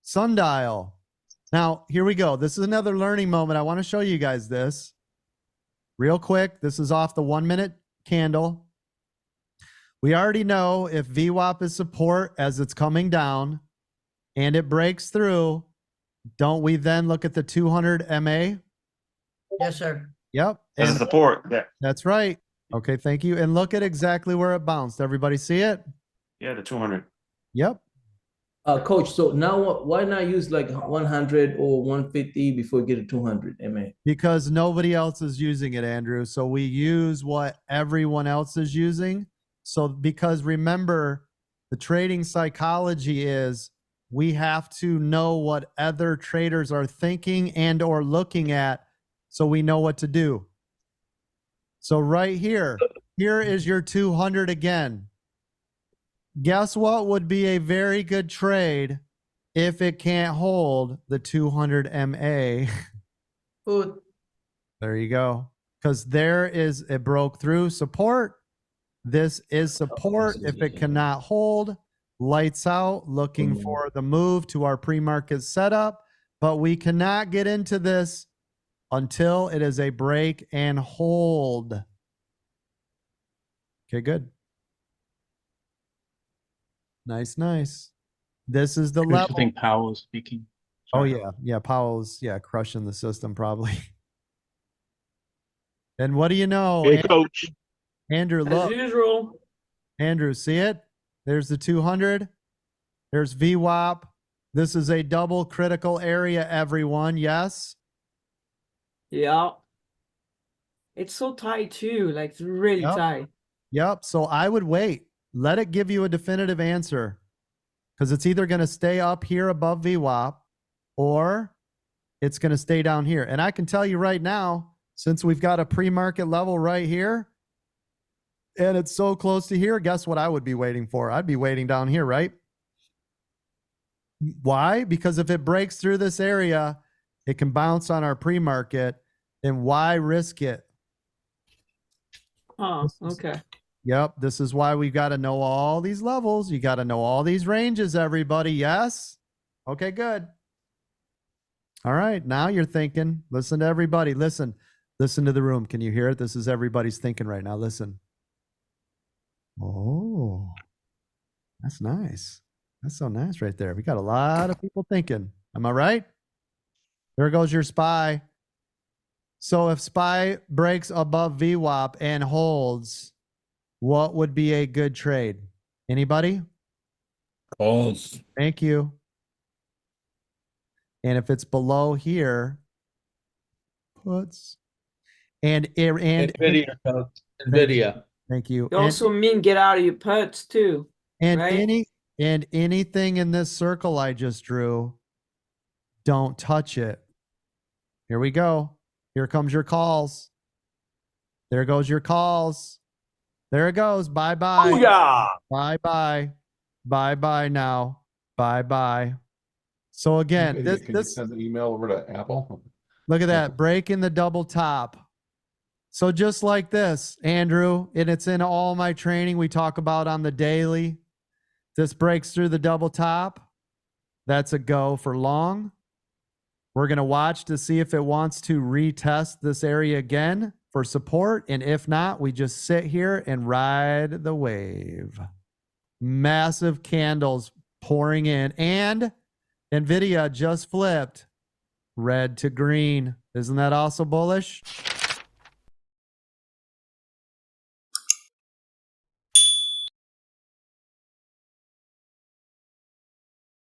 sundial. Now, here we go. This is another learning moment. I want to show you guys this real quick. This is off the 1 minute candle. We already know if VWAP is support as it's coming down and it breaks through, don't we then look at the 200 MA? Yes, sir. Yep. As a support. Yeah. That's right. Okay, thank you. And look at exactly where it bounced. Everybody see it? Yeah, the 200. Yep. Coach, so now why not use like 100 or 150 before you get to 200 MA? Because nobody else is using it, Andrew. So we use what everyone else is using. So because remember, the trading psychology is we have to know what other traders are thinking and or looking at so we know what to do. So right here, here is your 200 again. Guess what would be a very good trade if it can't hold the 200 MA? Put. There you go. Because there is, it broke through support. This is support. If it cannot hold, lights out, looking for the move to our pre-market setup. But we cannot get into this until it is a break and hold. Okay, good. Nice, nice. This is the level. I think Powell is speaking. Sorry. Oh, yeah. Powell's, crushing the system probably. And what do you know? Hey, Coach. Andrew, look. As usual. Andrew, see it? There's the 200. There's VWAP. This is a double critical area, everyone. Yes? Yeah. It's so tight too. Like it's really tight. Yep. So I would wait. Let it give you a definitive answer. Because it's either going to stay up here above VWAP or it's going to stay down here. And I can tell you right now, since we've got a pre-market level right here, and it's so close to here, guess what I would be waiting for? I'd be waiting down here, right? Why? Because if it breaks through this area, it can bounce on our pre-market. And why risk it? Oh, okay. Yep. This is why we've got to know all these levels. You got to know all these ranges, everybody. Yes? Okay, good. All right. Now you're thinking. Listen to everybody. Listen. Listen to the room. Can you hear it? This is everybody's thinking right now. Listen. Oh, that's nice. That's so nice right there. We got a lot of people thinking. Am I right? There goes your SPY. So if SPY breaks above VWAP and holds, what would be a good trade? Anybody? Calls. Thank you. And if it's below here, puts. And NVIDIA. NVIDIA. Thank you. You also mean get out of your puts too. And right? anything in this circle I just drew, don't touch it. Here we go. Here comes your calls. There goes your calls. There it goes. Bye-bye. Booyah! Bye-bye. Bye-bye now. Bye-bye. So again, Can you send an email over to Apple? Look at that. Breaking the double top. So just like this, Andrew, and it's in all my training we talk about on the daily. This breaks through the double top. That's a go for long. We're going to watch to see if it wants to retest this area again for support. And if not, we just sit here and ride the wave. Massive candles pouring in. And NVIDIA just flipped red to green. Isn't that also bullish?